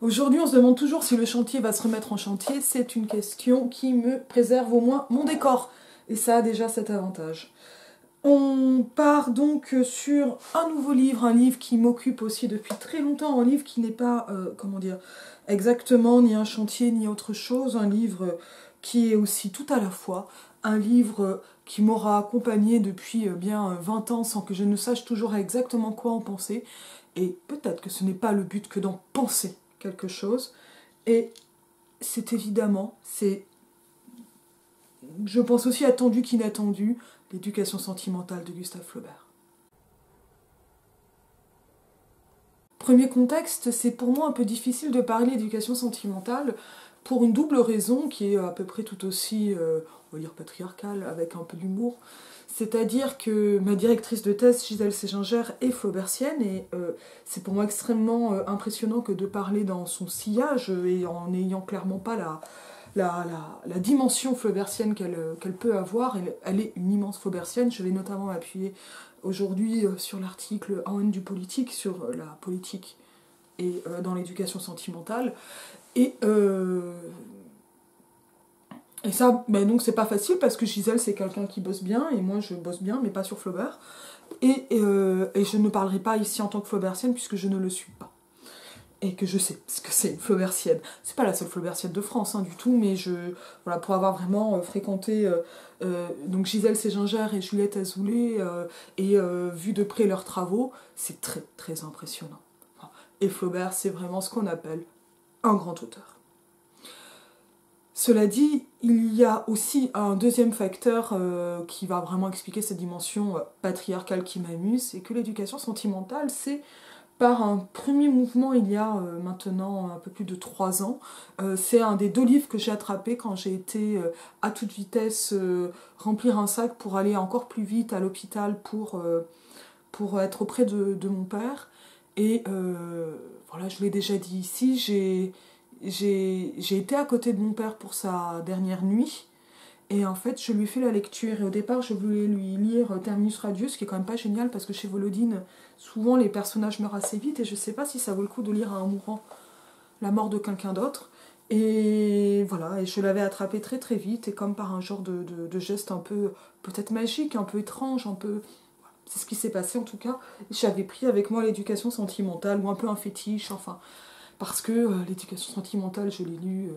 Aujourd'hui, on se demande toujours si le chantier va se remettre en chantier. C'est une question qui me préserve au moins mon décor. Et ça a déjà cet avantage. On part donc sur un nouveau livre, un livre qui m'occupe aussi depuis très longtemps, un livre qui n'est pas, comment dire, exactement ni un chantier ni autre chose, un livre qui est aussi tout à la fois, un livre qui m'aura accompagné depuis bien 20 ans sans que je ne sache toujours exactement quoi en penser. Et peut-être que ce n'est pas le but que d'en penser quelque chose. Et c'est évidemment, je pense aussi attendu qu'inattendu, l'éducation sentimentale de Gustave Flaubert. Premier contexte, c'est pour moi un peu difficile de parler d'éducation sentimentale pour une double raison qui est à peu près tout aussi, on va dire, patriarcale, avec un peu d'humour. C'est-à-dire que ma directrice de thèse, Gisèle Séginger, est flaubertienne et c'est pour moi extrêmement impressionnant que de parler dans son sillage et en n'ayant clairement pas la dimension flaubertienne qu'elle peut avoir. Elle est une immense flaubertienne. Je vais notamment m'appuyer aujourd'hui sur l'article En haine du politique, sur la politique et dans l'éducation sentimentale. Et ça, ben donc c'est pas facile parce que Gisèle c'est quelqu'un qui bosse bien et moi je bosse bien mais pas sur Flaubert. Et je ne parlerai pas ici en tant que flaubertienne puisque je ne le suis pas. Et que je sais ce que c'est une flaubertienne. C'est pas la seule flaubertienne de France du tout, mais voilà, pour avoir vraiment fréquenté donc Gisèle Séginger et Juliette Azoulay et vu de près leurs travaux, c'est très très impressionnant. Et Flaubert, c'est vraiment ce qu'on appelle un grand auteur. Cela dit, il y a aussi un deuxième facteur qui va vraiment expliquer cette dimension patriarcale qui m'amuse, c'est que l'éducation sentimentale, c'est par un premier mouvement il y a maintenant un peu plus de 3 ans. C'est un des 2 livres que j'ai attrapé quand j'ai été à toute vitesse remplir un sac pour aller encore plus vite à l'hôpital pour être auprès de mon père. Et voilà, je l'ai déjà dit ici, j'ai été à côté de mon père pour sa dernière nuit. Et en fait, je lui ai fait la lecture. Et au départ, je voulais lui lire Terminus Radius, qui est quand même pas génial, parce que chez Volodine, souvent les personnages meurent assez vite, et je sais pas si ça vaut le coup de lire à un mourant la mort de quelqu'un d'autre. Et voilà, et je l'avais attrapé très très vite, et comme par un genre de geste un peu, peut-être magique, un peu étrange, un peu... C'est ce qui s'est passé en tout cas. J'avais pris avec moi l'éducation sentimentale, ou un peu un fétiche, enfin... Parce que l'éducation sentimentale, je l'ai lu...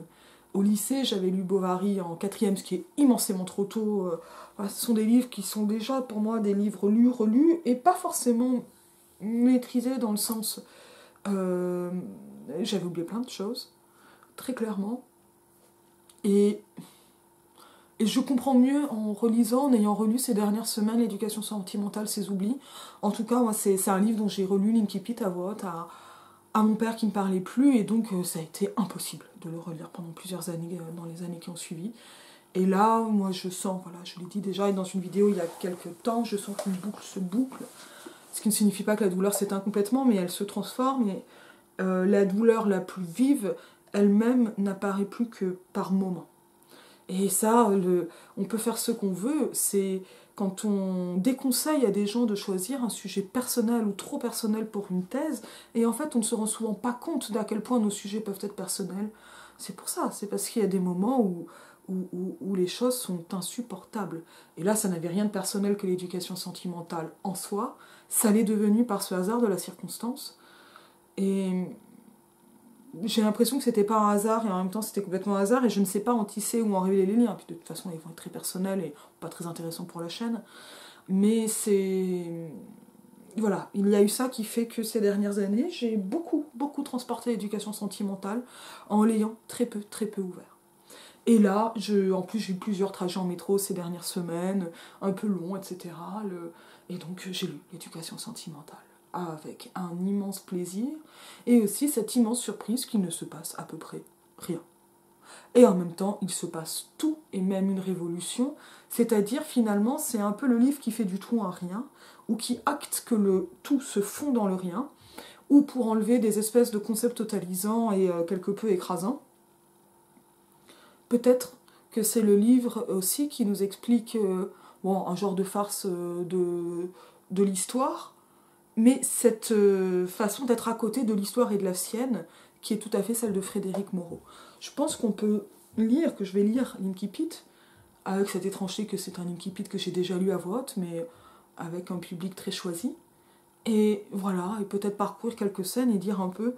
Au lycée, j'avais lu Bovary en 4e, ce qui est immensément trop tôt. Voilà, ce sont des livres qui sont déjà pour moi des livres lus, relus, et pas forcément maîtrisés dans le sens... j'avais oublié plein de choses, très clairement. Et je comprends mieux en relisant, en ayant relu ces dernières semaines l'éducation sentimentale, ses oublis. En tout cas, moi, c'est un livre dont j'ai relu l'incipit à voix haute à mon père qui ne me parlait plus, et donc ça a été impossible de le relire pendant plusieurs années, dans les années qui ont suivi. Et là, moi je sens, voilà, je l'ai dit déjà dans une vidéo il y a quelques temps, je sens qu'une boucle se boucle, ce qui ne signifie pas que la douleur s'éteint complètement, mais elle se transforme, et la douleur la plus vive, elle-même n'apparaît plus que par moments. Et ça, on peut faire ce qu'on veut, c'est quand on déconseille à des gens de choisir un sujet personnel ou trop personnel pour une thèse, et en fait on ne se rend souvent pas compte d'à quel point nos sujets peuvent être personnels. C'est pour ça, c'est parce qu'il y a des moments où les choses sont insupportables. Et là, ça n'avait rien de personnel que l'éducation sentimentale en soi, ça l'est devenu par ce hasard de la circonstance. Et j'ai l'impression que c'était pas un hasard et en même temps c'était complètement un hasard et je ne sais pas en tisser ou en révéler les liens. Puis de toute façon ils vont être très personnels et pas très intéressants pour la chaîne. Mais c'est... Voilà, il y a eu ça qui fait que ces dernières années, j'ai beaucoup transporté l'éducation sentimentale en l'ayant très peu ouvert. Et là, en plus j'ai eu plusieurs trajets en métro ces dernières semaines, un peu longs, etc. Et donc j'ai lu l'éducation sentimentale avec un immense plaisir, et aussi cette immense surprise qu'il ne se passe à peu près rien. Et en même temps, il se passe tout, et même une révolution, c'est-à-dire finalement, c'est un peu le livre qui fait du tout un rien, ou qui acte que le tout se fond dans le rien, ou pour enlever des espèces de concepts totalisants et quelque peu écrasants. Peut-être que c'est le livre aussi qui nous explique un genre de farce de l'histoire, mais cette façon d'être à côté de l'histoire et de la sienne, qui est tout à fait celle de Frédéric Moreau. Je pense qu'on peut lire, que je vais lire l'Incipit, avec cette étrangeté que c'est un Incipit que j'ai déjà lu à voix haute, mais avec un public très choisi. Et voilà, et peut-être parcourir quelques scènes et dire un peu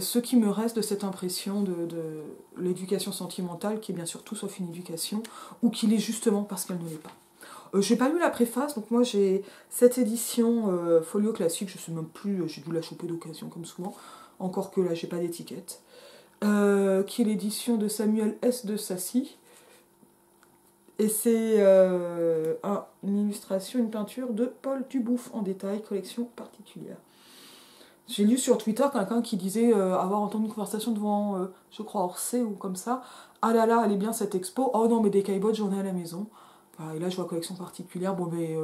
ce qui me reste de cette impression de l'éducation sentimentale, qui est bien sûr tout sauf une éducation, ou qui l'est justement parce qu'elle ne l'est pas. J'ai pas lu la préface, donc moi j'ai cette édition folio classique, je sais même plus, j'ai dû la choper d'occasion comme souvent, encore que là j'ai pas d'étiquette, qui est l'édition de Samuel S. de Sassy, et c'est une illustration, une peinture de Paul Dubouf en détail, collection particulière. J'ai lu sur Twitter quelqu'un qui disait avoir entendu une conversation devant, je crois, Orsay ou comme ça. Ah là là, elle est bien cette expo. Oh non, mais des caillebottes, j'en ai à la maison. Voilà, et là, je vois collection particulière. Bon, mais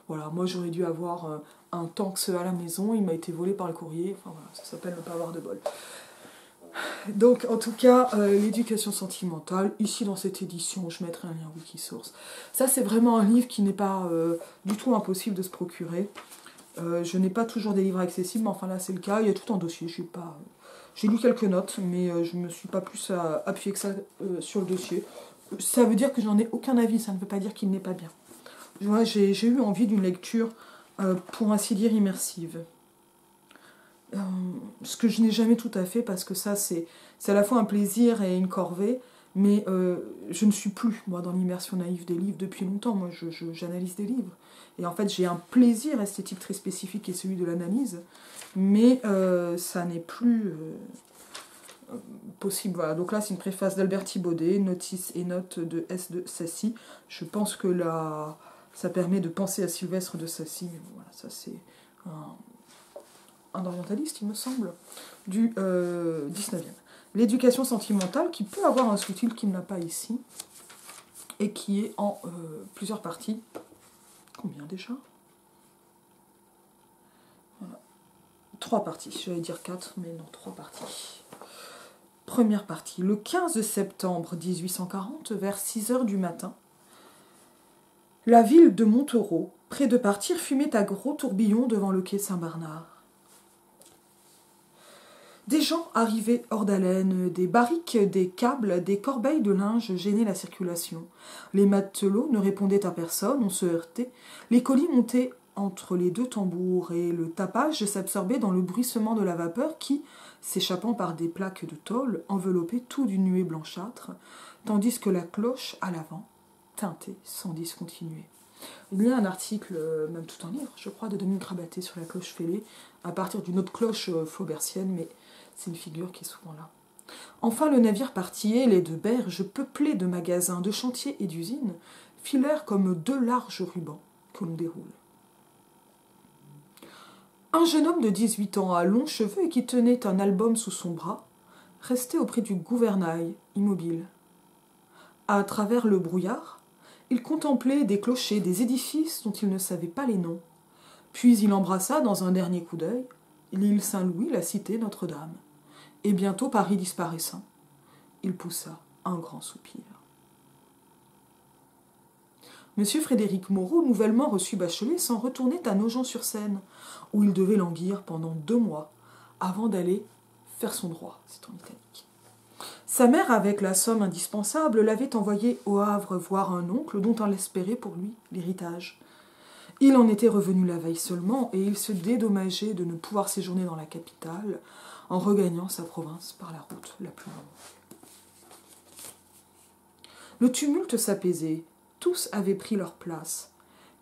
voilà, moi j'aurais dû avoir un Tanks à la maison. Il m'a été volé par le courrier. Enfin voilà, ça s'appelle ne pas avoir de bol. Donc, en tout cas, l'éducation sentimentale, ici dans cette édition, je mettrai un lien Wikisource. Ça, c'est vraiment un livre qui n'est pas du tout impossible de se procurer. Je n'ai pas toujours des livres accessibles, mais enfin là, c'est le cas. Il y a tout en dossier. J'ai lu quelques notes, mais je ne me suis pas plus appuyé que ça sur le dossier. Ça veut dire que j'en ai aucun avis, ça ne veut pas dire qu'il n'est pas bien. Ouais, j'ai eu envie d'une lecture, pour ainsi dire, immersive. Ce que je n'ai jamais tout à fait, parce que ça, c'est à la fois un plaisir et une corvée, mais je ne suis plus, moi, dans l'immersion naïve des livres depuis longtemps. Moi, j'analyse des livres. Et en fait, j'ai un plaisir esthétique très spécifique qui est celui de l'analyse, mais ça n'est plus possible. Voilà. Donc là, c'est une préface d'Albert Thibaudet, notices et notes de S. de Sassy. Je pense que là, ça permet de penser à Sylvestre de Sassy. Voilà, ça, c'est un orientaliste, il me semble, du 19e. L'éducation sentimentale, qui peut avoir un sous-titre qui ne l'a pas ici, et qui est en plusieurs parties. Combien déjà ? Voilà. 3 parties, j'allais dire 4, mais non, 3 parties. Première partie, le 15 septembre 1840, vers 6h du matin, la ville de Montereau, près de partir, fumait à gros tourbillons devant le quai Saint-Bernard. Des gens arrivaient hors d'haleine, des barriques, des câbles, des corbeilles de linge gênaient la circulation. Les matelots ne répondaient à personne, on se heurtait, les colis montaient entre les deux tambours et le tapage s'absorbait dans le bruissement de la vapeur qui, s'échappant par des plaques de tôle, enveloppait tout d'une nuée blanchâtre, tandis que la cloche à l'avant tintait sans discontinuer. Il y a un article, même tout un livre, je crois, de Dominique Rabaté sur la cloche fêlée, à partir d'une autre cloche flaubertienne, mais c'est une figure qui est souvent là. Enfin, le navire partit et les 2 berges, peuplées de magasins, de chantiers et d'usines, filèrent comme 2 larges rubans que l'on déroule. Un jeune homme de 18 ans à longs cheveux et qui tenait un album sous son bras, restait auprès du gouvernail, immobile. À travers le brouillard, il contemplait des clochers, des édifices dont il ne savait pas les noms. Puis il embrassa, dans un dernier coup d'œil, l'île Saint-Louis, la cité Notre-Dame. Et bientôt Paris disparaissant, il poussa un grand soupir. Monsieur Frédéric Moreau, nouvellement reçu bachelier, s'en retournait à Nogent-sur-Seine, où il devait languir pendant 2 mois, avant d'aller faire son droit, c'est en italique. Sa mère, avec la somme indispensable, l'avait envoyé au Havre voir un oncle dont elle espérait pour lui l'héritage. Il en était revenu la veille seulement, et il se dédommageait de ne pouvoir séjourner dans la capitale, en regagnant sa province par la route la plus longue. Le tumulte s'apaisait, tous avaient pris leur place.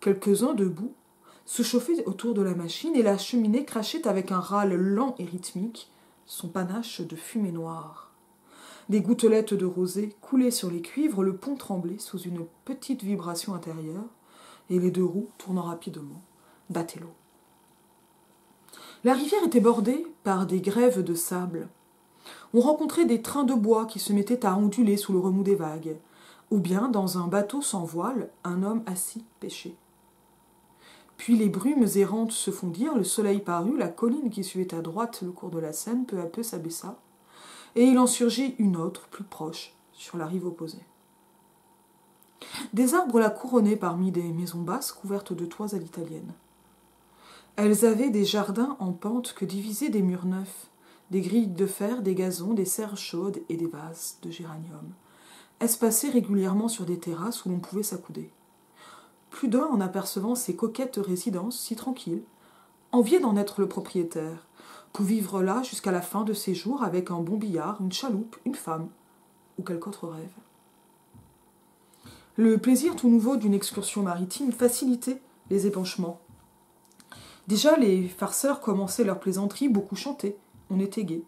Quelques-uns debout se chauffaient autour de la machine et la cheminée crachait avec un râle lent et rythmique son panache de fumée noire. Des gouttelettes de rosée coulaient sur les cuivres, le pont tremblait sous une petite vibration intérieure, et les 2 roues, tournant rapidement, battaient l'eau. La rivière était bordée par des grèves de sable. On rencontrait des trains de bois qui se mettaient à onduler sous le remous des vagues, ou bien, dans un bateau sans voile, un homme assis pêchait. Puis les brumes errantes se fondirent, le soleil parut, la colline qui suivait à droite le cours de la Seine peu à peu s'abaissa, et il en surgit une autre, plus proche, sur la rive opposée. Des arbres la couronnaient parmi des maisons basses couvertes de toits à l'italienne. Elles avaient des jardins en pente que divisaient des murs neufs, des grilles de fer, des gazons, des serres chaudes et des vases de géranium, espacés régulièrement sur des terrasses où l'on pouvait s'accouder. Plus d'un, en apercevant ces coquettes résidences si tranquilles, enviait d'en être le propriétaire, pour vivre là jusqu'à la fin de ses jours avec un bon billard, une chaloupe, une femme, ou quelque autre rêve. Le plaisir tout nouveau d'une excursion maritime facilitait les épanchements. Déjà, les farceurs commençaient leurs plaisanteries, beaucoup chantaient, on était gai.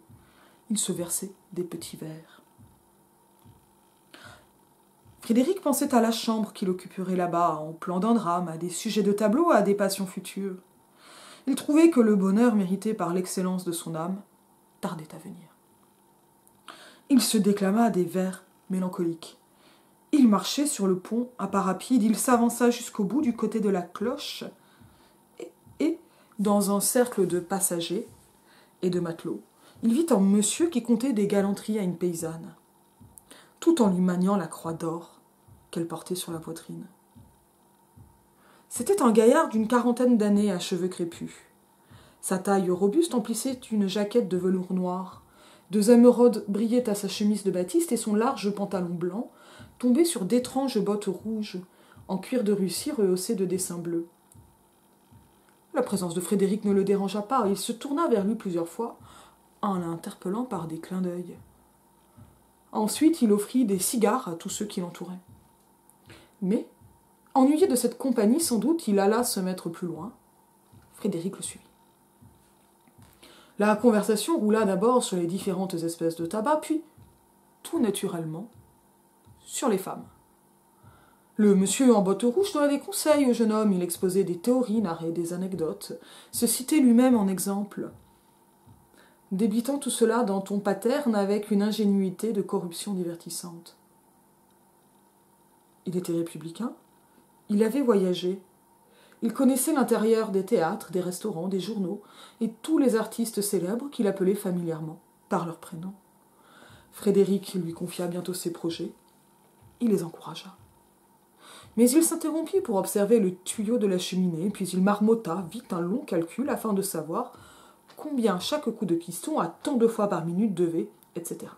Ils se versaient des petits verres. Frédéric pensait à la chambre qu'il occuperait là-bas, en plan d'un drame, à des sujets de tableau, à des passions futures. Il trouvait que le bonheur mérité par l'excellence de son âme tardait à venir. Il se déclama des vers mélancoliques. Il marchait sur le pont à pas rapides, il s'avança jusqu'au bout du côté de la cloche et, dans un cercle de passagers et de matelots, il vit un monsieur qui contait des galanteries à une paysanne, tout en lui maniant la croix d'or qu'elle portait sur la poitrine. C'était un gaillard d'une quarantaine d'années à cheveux crépus. Sa taille robuste emplissait une jaquette de velours noir. Deux émeraudes brillaient à sa chemise de batiste et son large pantalon blanc tombait sur d'étranges bottes rouges, en cuir de Russie rehaussées de dessins bleus. La présence de Frédéric ne le dérangea pas, il se tourna vers lui plusieurs fois, en l'interpellant par des clins d'œil. Ensuite, il offrit des cigares à tous ceux qui l'entouraient. Mais, ennuyé de cette compagnie, sans doute, il alla se mettre plus loin. Frédéric le suivit. La conversation roula d'abord sur les différentes espèces de tabac, puis, tout naturellement, sur les femmes. Le monsieur en bottes rouges donna des conseils au jeune homme, il exposait des théories, narrait des anecdotes, se citait lui-même en exemple, débitant tout cela dans ton paterne avec une ingénuité de corruption divertissante. Il était républicain, il avait voyagé, il connaissait l'intérieur des théâtres, des restaurants, des journaux, et tous les artistes célèbres qu'il appelait familièrement par leur prénom. Frédéric lui confia bientôt ses projets, il les encouragea. Mais il s'interrompit pour observer le tuyau de la cheminée, puis il marmotta vite un long calcul afin de savoir combien chaque coup de piston à tant de fois par minute devait, etc.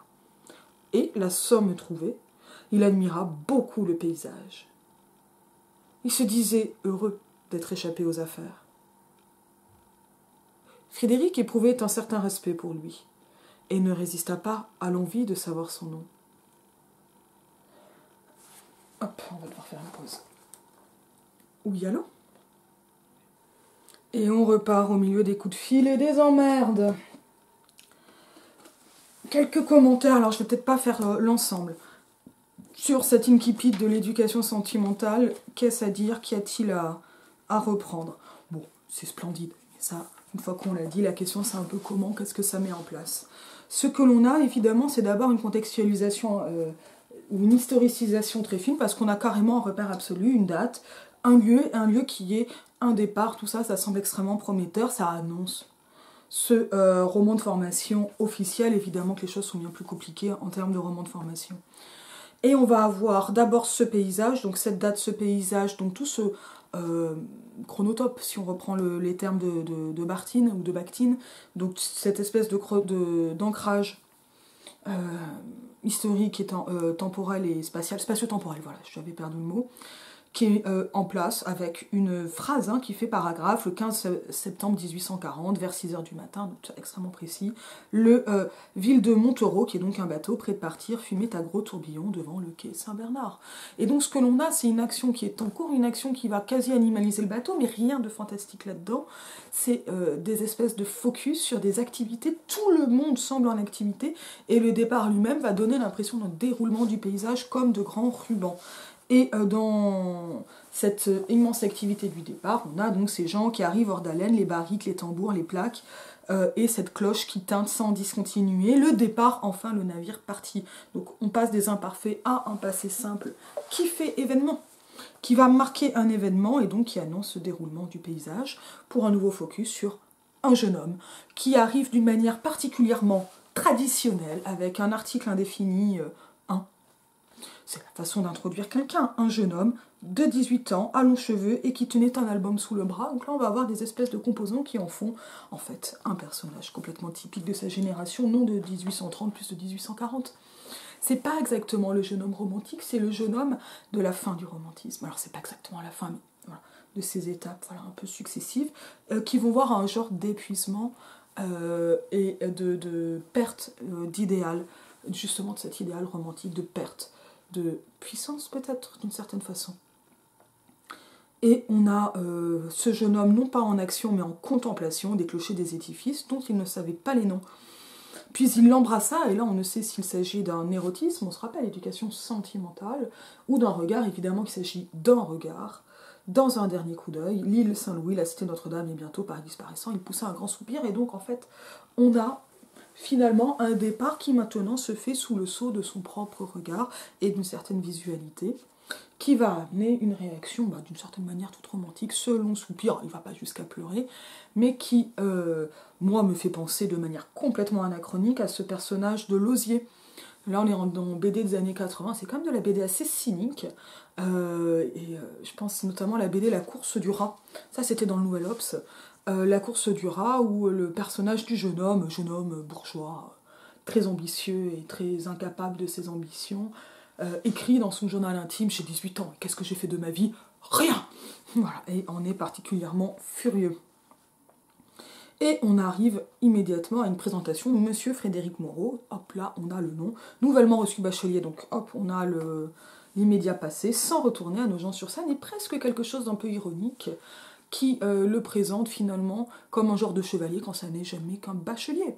Et, la somme trouvée, il admira beaucoup le paysage. Il se disait heureux d'être échappé aux affaires. Frédéric éprouvait un certain respect pour lui, et ne résista pas à l'envie de savoir son nom. Hop, on va devoir faire une pause. Oui, allô ? Et on repart au milieu des coups de fil et des emmerdes. Quelques commentaires, alors je vais peut-être pas faire l'ensemble. Sur cette incipit de l'éducation sentimentale, qu'est-ce à dire, qu'y a-t-il à reprendre ? Bon, c'est splendide, mais ça, une fois qu'on l'a dit, la question c'est un peu comment, qu'est-ce que ça met en place ? Ce que l'on a, évidemment, c'est d'abord une contextualisation ou une historicisation très fine, parce qu'on a carrément un repère absolu, une date, un lieu qui est un départ, tout ça, ça semble extrêmement prometteur, ça annonce ce roman de formation officiel, évidemment que les choses sont bien plus compliquées en termes de roman de formation. Et on va avoir d'abord ce paysage, donc cette date, ce paysage, donc tout ce chronotope, si on reprend les termes de Barthes ou de Bakhtin, donc cette espèce d'ancrage historique et temporel et spatio-temporel, voilà, j'avais perdu le mot, qui est en place avec une phrase qui fait paragraphe, le 15 septembre 1840, vers 6h du matin, donc extrêmement précis, le ville de Montereau, qui est donc un bateau prêt de partir, fumait à gros tourbillons devant le quai Saint-Bernard. Et donc ce que l'on a, c'est une action qui est en cours, une action qui va quasi animaliser le bateau, mais rien de fantastique là-dedans. C'est des espèces de focus sur des activités, tout le monde semble en activité, et le départ lui-même va donner l'impression d'un déroulement du paysage comme de grands rubans. Et dans cette immense activité du départ, on a donc ces gens qui arrivent hors d'haleine, les barriques, les tambours, les plaques, et cette cloche qui teinte sans discontinuer. Le départ, enfin, le navire parti. Donc on passe des imparfaits à un passé simple qui fait événement, qui va marquer un événement et donc qui annonce ce déroulement du paysage pour un nouveau focus sur un jeune homme qui arrive d'une manière particulièrement traditionnelle avec un article indéfini 1. C'est la façon d'introduire quelqu'un, un jeune homme de 18 ans, à longs cheveux, et qui tenait un album sous le bras. Donc là, on va avoir des espèces de composants qui en font, en fait, un personnage complètement typique de sa génération, non de 1830, plus de 1840. C'est pas exactement le jeune homme romantique, c'est le jeune homme de la fin du romantisme. Alors, c'est pas exactement la fin, mais voilà, de ces étapes voilà, un peu successives, qui vont voir un genre d'épuisement et de perte d'idéal, justement de cet idéal romantique, de perte de puissance peut-être, d'une certaine façon. Et on a ce jeune homme, non pas en action, mais en contemplation des clochers des édifices, dont il ne savait pas les noms. Puis il l'embrassa, et là on ne sait s'il s'agit d'un érotisme, on se rappelle, éducation sentimentale, ou d'un regard, évidemment qu'il s'agit d'un regard, dans un dernier coup d'œil, l'île Saint-Louis, la cité Notre-Dame est bientôt par disparaissant, il poussa un grand soupir, et donc en fait, on a finalement un départ qui maintenant se fait sous le sceau de son propre regard et d'une certaine visualité, qui va amener une réaction d'une certaine manière toute romantique, ce long soupir, il ne va pas jusqu'à pleurer, mais qui, moi, me fait penser de manière complètement anachronique à ce personnage de Lausier. Là, on est dans BD des années 80, c'est quand même de la BD assez cynique, je pense notamment à la BD La course du rat, ça c'était dans le Nouvel Obs, La course du rat, où le personnage du jeune homme bourgeois, très ambitieux et très incapable de ses ambitions, écrit dans son journal intime, j'ai 18 ans, qu'est-ce que j'ai fait de ma vie? Rien! Voilà, et on est particulièrement furieux. Et on arrive immédiatement à une présentation de Monsieur Frédéric Moreau. Hop là, on a le nom. Nouvellement reçu bachelier, donc hop, on a l'immédiat passé, sans retourner à Nogent-sur-Seine, et presque quelque chose d'un peu ironique, qui le présente finalement comme un genre de chevalier quand ça n'est jamais qu'un bachelier.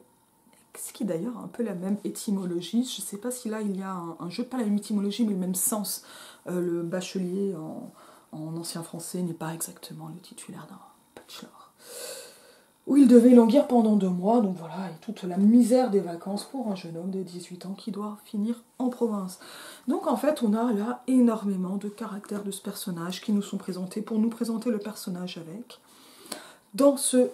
Ce qui d'ailleurs a un peu la même étymologie. Je ne sais pas si là il y a un jeu, pas la même étymologie, mais le même sens. Le bachelier en ancien français n'est pas exactement le titulaire d'un bachelor. Où il devait languir pendant 2 mois, donc voilà, et toute la misère des vacances pour un jeune homme de 18 ans qui doit finir en province. Donc en fait, on a là énormément de caractères de ce personnage qui nous sont présentés pour nous présenter le personnage avec. Dans ce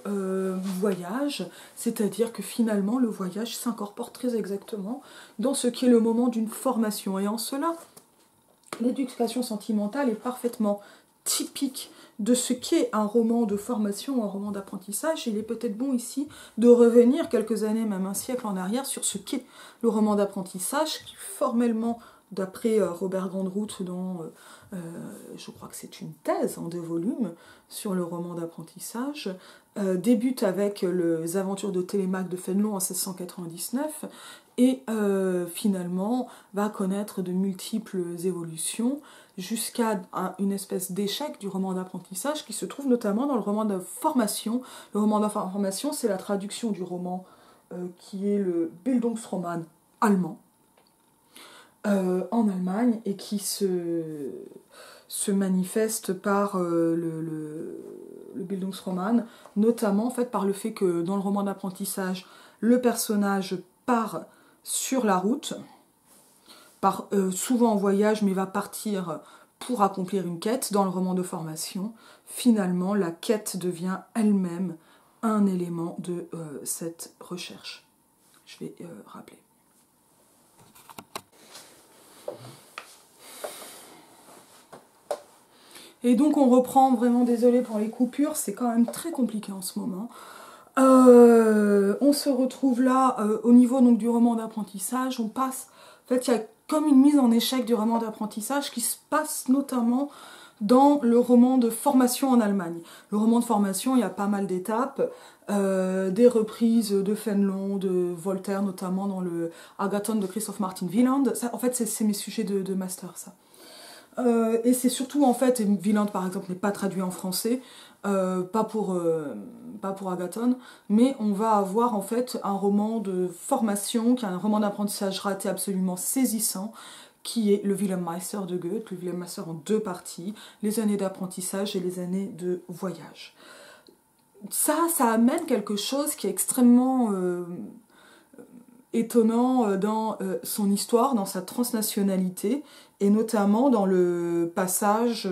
voyage, c'est-à-dire que finalement le voyage s'incorpore très exactement dans ce qui est le moment d'une formation. Et en cela, l'éducation sentimentale est parfaitement typique de ce qu'est un roman de formation ou un roman d'apprentissage. Il est peut-être bon ici de revenir quelques années, même un siècle en arrière, sur ce qu'est le roman d'apprentissage, qui formellement, d'après Robert Grandroot, dont je crois que c'est une thèse en 2 volumes sur le roman d'apprentissage, débute avec les aventures de Télémaque de Fénelon en 1699 et finalement va connaître de multiples évolutions jusqu'à une espèce d'échec du roman d'apprentissage qui se trouve notamment dans le roman de formation. Le roman de formation, c'est la traduction du roman qui est le Bildungsroman allemand, en Allemagne, et qui se manifeste par le Bildungsroman, notamment en fait, par le fait que dans le roman d'apprentissage, le personnage part sur la route, part souvent en voyage, mais va partir pour accomplir une quête. Dans le roman de formation, finalement, la quête devient elle-même un élément de cette recherche. Je vais rappeler. Et donc on reprend, vraiment désolé pour les coupures, c'est quand même très compliqué en ce moment. On se retrouve là au niveau donc, du roman d'apprentissage, on passe, en fait il y a comme une mise en échec du roman d'apprentissage qui se passe notamment dans le roman de formation en Allemagne. Le roman de formation, il y a pas mal d'étapes, des reprises de Fénelon, de Voltaire, notamment dans le Agathon de Christoph Martin Wieland. Ça, en fait, c'est mes sujets de master, ça. Et c'est surtout, en fait, Wieland, par exemple, n'est pas traduit en français, pas pour Agathon, mais on va avoir, en fait, un roman de formation, qui est un roman d'apprentissage raté absolument saisissant, qui est le Wilhelm Meister de Goethe, le Wilhelm Meister en 2 parties, les années d'apprentissage et les années de voyage. Ça amène quelque chose qui est extrêmement étonnant dans son histoire, dans sa transnationalité, et notamment dans le passage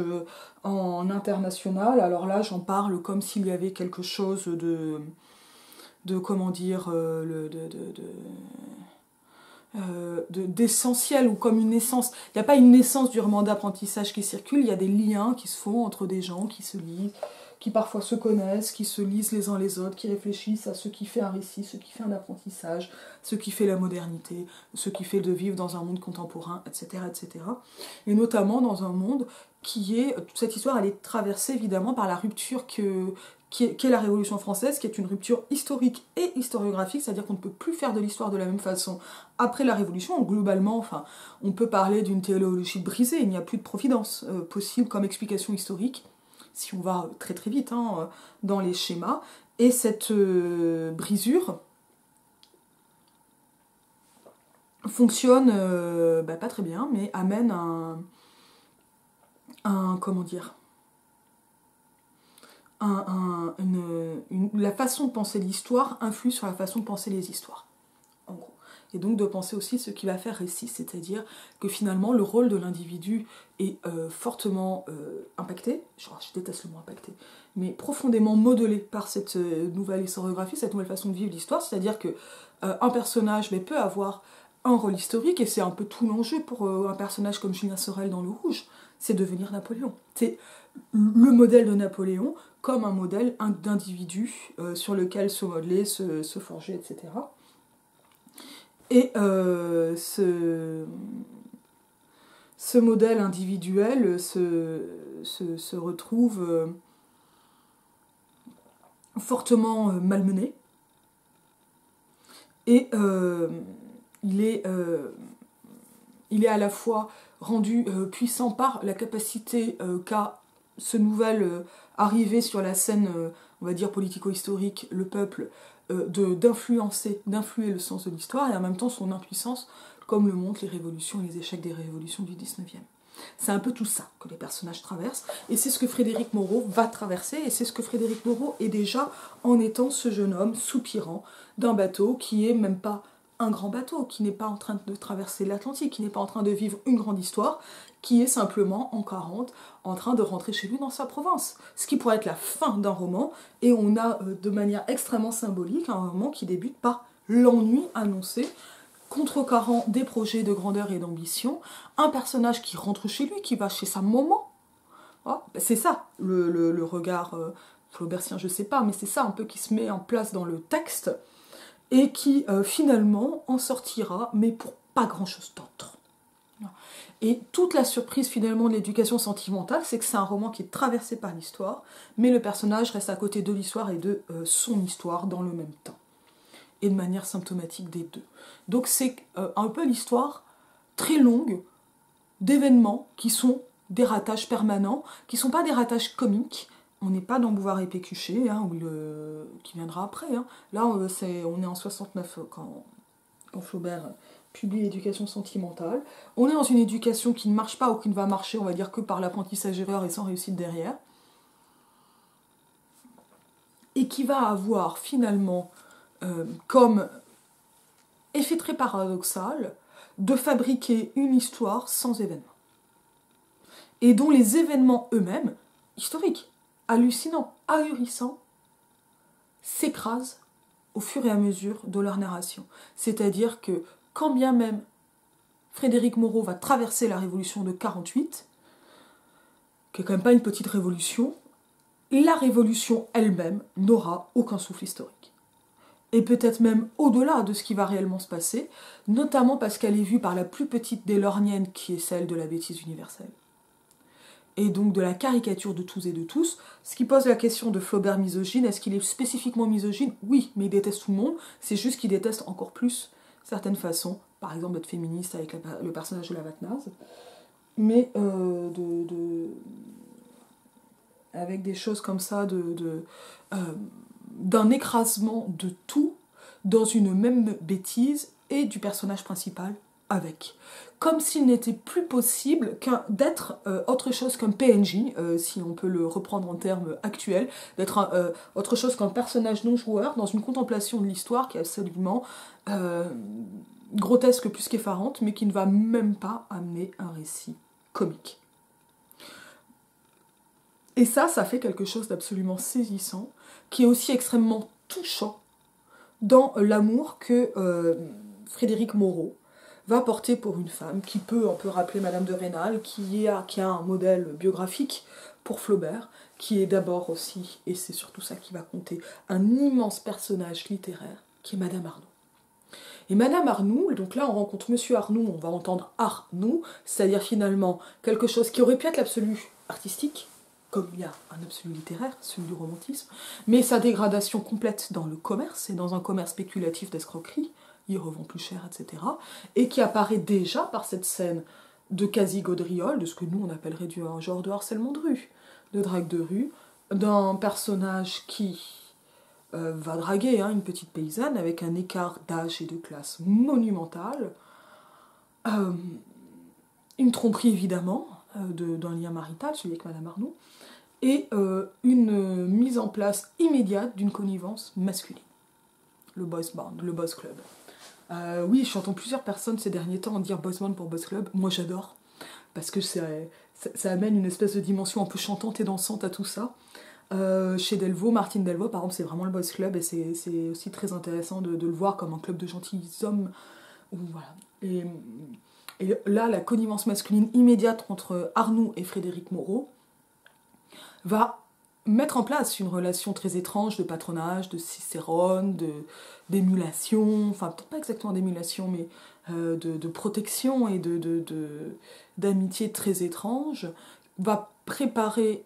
en international. Alors là, j'en parle comme s'il y avait quelque chose de comment dire, d'essentiel ou comme une essence. Il n'y a pas une essence du roman d'apprentissage qui circule, il y a des liens qui se font entre des gens qui se lisent, qui parfois se connaissent, qui se lisent les uns les autres, qui réfléchissent à ce qui fait un récit, ce qui fait un apprentissage, ce qui fait la modernité, ce qui fait de vivre dans un monde contemporain, etc. etc. Et notamment dans un monde qui est... Toute cette histoire, elle est traversée évidemment par la rupture qu'est la Révolution française, qui est une rupture historique et historiographique, c'est-à-dire qu'on ne peut plus faire de l'histoire de la même façon après la Révolution. Globalement, enfin, on peut parler d'une théologie brisée, il n'y a plus de providence possible comme explication historique, si on va très très vite dans les schémas. Et cette brisure fonctionne pas très bien, mais amène comment dire, la façon de penser l'histoire influe sur la façon de penser les histoires, en gros. Et donc de penser aussi ce qui va faire récit, c'est-à-dire que finalement le rôle de l'individu est fortement impacté, je déteste le mot impacté, mais profondément modelé par cette nouvelle historiographie, cette nouvelle façon de vivre l'histoire, c'est-à-dire que un personnage peut avoir un rôle historique, et c'est un peu tout l'enjeu pour un personnage comme Julien Sorel dans Le Rouge, c'est devenir Napoléon. C'est le modèle de Napoléon comme un modèle d'individu sur lequel se modeler, se forger, etc. Et ce modèle individuel se retrouve fortement malmené. Et il est à la fois rendu puissant par la capacité qu'a ce nouvel arrivé sur la scène, on va dire politico-historique, le peuple, d'influer le sens de l'histoire, et en même temps son impuissance, comme le montrent les révolutions et les échecs des révolutions du 19e. C'est un peu tout ça que les personnages traversent, et c'est ce que Frédéric Moreau va traverser, et c'est ce que Frédéric Moreau est déjà en étant ce jeune homme soupirant d'un bateau qui est même pas un grand bateau, qui n'est pas en train de traverser l'Atlantique, qui n'est pas en train de vivre une grande histoire, qui est simplement en 40 en train de rentrer chez lui dans sa province. Ce qui pourrait être la fin d'un roman, et on a de manière extrêmement symbolique un roman qui débute par l'ennui annoncé, contrecarrant des projets de grandeur et d'ambition, un personnage qui rentre chez lui, qui va chez sa maman. Oh, c'est ça, le regard flaubertien, je sais pas, mais c'est ça un peu qui se met en place dans le texte, et qui finalement en sortira, mais pour pas grand-chose d'autre. Et toute la surprise finalement de l'éducation sentimentale, c'est que c'est un roman qui est traversé par l'histoire, mais le personnage reste à côté de l'histoire et de son histoire dans le même temps, et de manière symptomatique des deux. Donc c'est un peu l'histoire très longue d'événements qui sont des ratages permanents, qui ne sont pas des ratages comiques. On n'est pas dans Bouvard et Pécuchet, qui viendra après. Là, on est en 69 quand Flaubert publie l'éducation sentimentale. On est dans une éducation qui ne marche pas ou qui ne va marcher, on va dire, que par l'apprentissage-erreur et sans réussite derrière. Et qui va avoir finalement comme effet très paradoxal de fabriquer une histoire sans événements. Et dont les événements eux-mêmes, historiques, hallucinants, ahurissants, s'écrasent au fur et à mesure de leur narration. C'est-à-dire que, quand bien même Frédéric Moreau va traverser la révolution de 48, qui est quand même pas une petite révolution, la révolution elle-même n'aura aucun souffle historique. Et peut-être même au-delà de ce qui va réellement se passer, notamment parce qu'elle est vue par la plus petite des lorgniennes, qui est celle de la bêtise universelle. Et donc de la caricature de tous et de tous, ce qui pose la question de Flaubert misogyne. Est-ce qu'il est spécifiquement misogyne? Oui, mais il déteste tout le monde, c'est juste qu'il déteste encore plus certaines façons, par exemple d'être féministe avec le personnage de la Vatnaze, mais avec des choses comme ça, d'un écrasement de tout dans une même bêtise, et du personnage principal avec. Comme s'il n'était plus possible d'être autre chose qu'un PNJ, si on peut le reprendre en termes actuels, d'être autre chose qu'un personnage non joueur dans une contemplation de l'histoire qui est absolument grotesque plus qu'effarante, mais qui ne va même pas amener un récit comique. Et ça fait quelque chose d'absolument saisissant, qui est aussi extrêmement touchant dans l'amour que Frédéric Moreau va porter pour une femme qui peut un peu rappeler Madame de Rênal, qui a un modèle biographique pour Flaubert, qui est d'abord aussi, et c'est surtout ça qui va compter, un immense personnage littéraire, qui est Madame Arnoux. Et Madame Arnoux, donc là on rencontre Monsieur Arnoux, on va entendre Arnoux, c'est-à-dire finalement quelque chose qui aurait pu être l'absolu artistique, comme il y a un absolu littéraire, celui du romantisme, mais sa dégradation complète dans le commerce, et dans un commerce spéculatif d'escroquerie, il revend plus cher, etc., et qui apparaît déjà par cette scène de quasi-gaudriole, de ce que nous on appellerait un genre de harcèlement de rue, de drague de rue, d'un personnage qui va draguer une petite paysanne avec un écart d'âge et de classe monumental, une tromperie évidemment, d'un lien marital, celui avec Madame Arnoux, et une mise en place immédiate d'une connivence masculine. Le boys band, le boys club. Oui, j'entends plusieurs personnes ces derniers temps dire boys band pour boys club. Moi j'adore, parce que ça amène une espèce de dimension un peu chantante et dansante à tout ça. Chez Delvaux, Martine Delvaux par exemple, c'est vraiment le boys club, et c'est aussi très intéressant de le voir comme un club de gentilshommes. Voilà. Et là, la connivence masculine immédiate entre Arnoux et Frédéric Moreau va mettre en place une relation très étrange de patronage, de cicérone, d'émulation, enfin peut-être pas exactement d'émulation, mais de protection et d'amitié très étrange, va préparer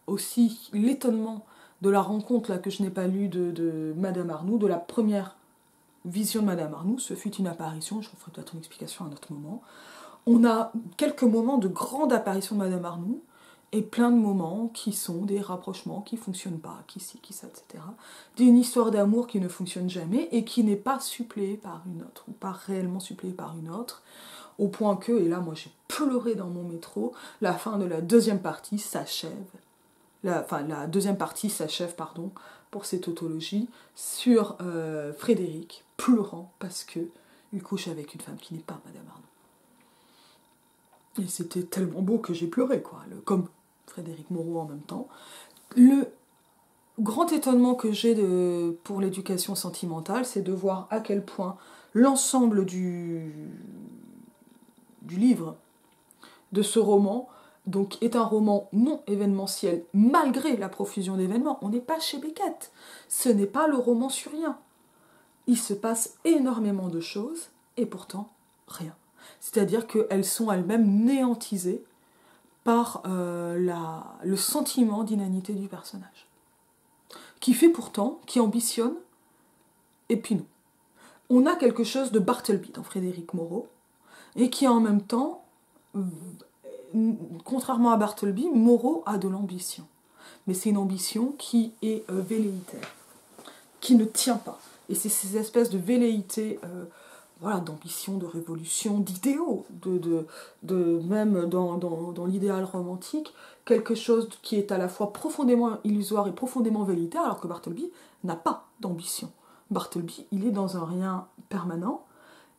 aussi l'étonnement de la rencontre là, que je n'ai pas lue de Madame Arnoux, de la première vision de Madame Arnoux. Ce fut une apparition, je vous ferai peut-être une explication à un autre moment. On a quelques moments de grande apparition de Madame Arnoux, et plein de moments qui sont des rapprochements qui ne fonctionnent pas, qui ci, qui ça, etc. D'une histoire d'amour qui ne fonctionne jamais et qui n'est pas suppléée par une autre, ou pas réellement suppléée par une autre, au point que, et là moi j'ai pleuré dans mon métro, la fin de la deuxième partie s'achève, la deuxième partie s'achève, pardon, pour cette tautologie, sur Frédéric pleurant parce qu'il couche avec une femme qui n'est pas Madame Arnoux. Et c'était tellement beau que j'ai pleuré, quoi, comme Frédéric Moreau en même temps. Le grand étonnement que j'ai pour l'éducation sentimentale, c'est de voir à quel point l'ensemble du livre, de ce roman, donc est un roman non événementiel, malgré la profusion d'événements. On n'est pas chez Beckett. Ce n'est pas le roman sur rien. Il se passe énormément de choses, et pourtant rien. C'est-à-dire qu'elles sont elles-mêmes néantisées par le sentiment d'inanité du personnage. Qui fait pourtant, qui ambitionne, et puis non. On a quelque chose de Bartleby dans Frédéric Moreau, et qui en même temps, contrairement à Bartleby, Moreau a de l'ambition. Mais c'est une ambition qui est velléitaire, qui ne tient pas. Et c'est ces espèces de velléités d'ambition, de révolution, d'idéaux, même dans l'idéal romantique, quelque chose qui est à la fois profondément illusoire et profondément velléitaire, alors que Bartleby n'a pas d'ambition. Bartleby, il est dans un rien permanent,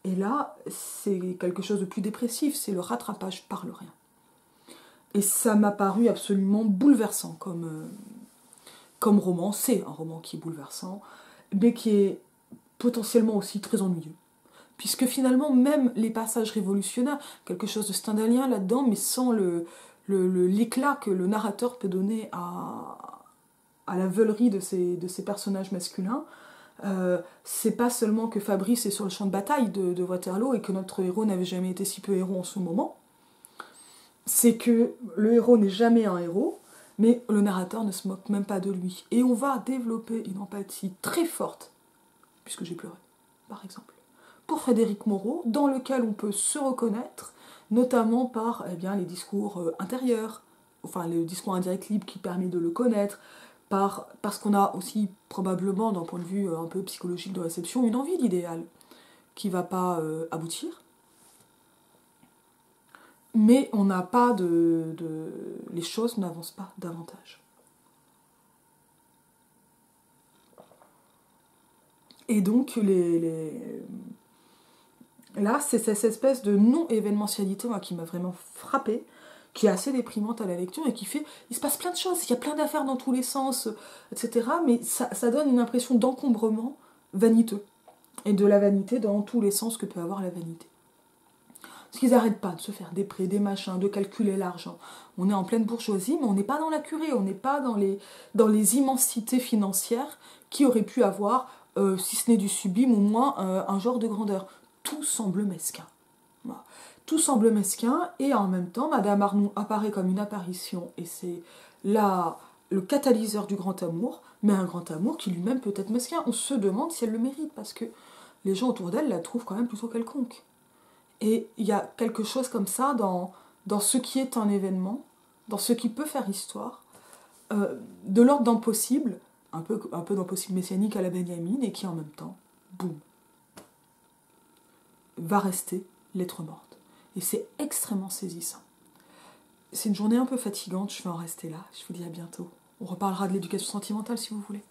et là, c'est quelque chose de plus dépressif, c'est le rattrapage par le rien. Et ça m'a paru absolument bouleversant comme roman. C'est un roman qui est bouleversant, mais qui est potentiellement aussi très ennuyeux. Puisque finalement, même les passages révolutionnaires, quelque chose de stendhalien là-dedans, mais sans l'éclat que le narrateur peut donner à la veulerie de ces personnages masculins, c'est pas seulement que Fabrice est sur le champ de bataille de Waterloo et que notre héros n'avait jamais été si peu héros en ce moment, c'est que le héros n'est jamais un héros, mais le narrateur ne se moque même pas de lui. Et on va développer une empathie très forte, puisque j'ai pleuré, par exemple, pour Frédéric Moreau, dans lequel on peut se reconnaître, notamment par les discours intérieurs, enfin le discours indirect libre qui permet de le connaître, parce qu'on a aussi probablement, d'un point de vue un peu psychologique de réception, une envie d'idéal qui ne va pas aboutir. Mais on n'a pas les choses n'avancent pas davantage. Et donc, là, c'est cette espèce de non-événementialité qui m'a vraiment frappée, qui est assez déprimante à la lecture, et qui fait... Il se passe plein de choses, il y a plein d'affaires dans tous les sens, etc. Mais ça donne une impression d'encombrement vaniteux. Et de la vanité dans tous les sens que peut avoir la vanité. Parce qu'ils n'arrêtent pas de se faire des prêts, des machins, de calculer l'argent. On est en pleine bourgeoisie, mais on n'est pas dans la curée, on n'est pas dans les immensités financières qui auraient pu avoir, si ce n'est du sublime, au moins un genre de grandeur. Tout semble mesquin. Voilà. Tout semble mesquin, et en même temps, Madame Arnoux apparaît comme une apparition, et c'est le catalyseur du grand amour, mais un grand amour qui lui-même peut être mesquin. On se demande si elle le mérite, parce que les gens autour d'elle la trouvent quand même plutôt quelconque. Et il y a quelque chose comme ça dans ce qui est un événement, dans ce qui peut faire histoire, de l'ordre d'impossible, un peu d'impossible messianique à la Benjamin, et qui en même temps, boum, va rester lettre morte. Et c'est extrêmement saisissant. C'est une journée un peu fatigante, je vais en rester là. Je vous dis à bientôt. On reparlera de l'éducation sentimentale si vous voulez.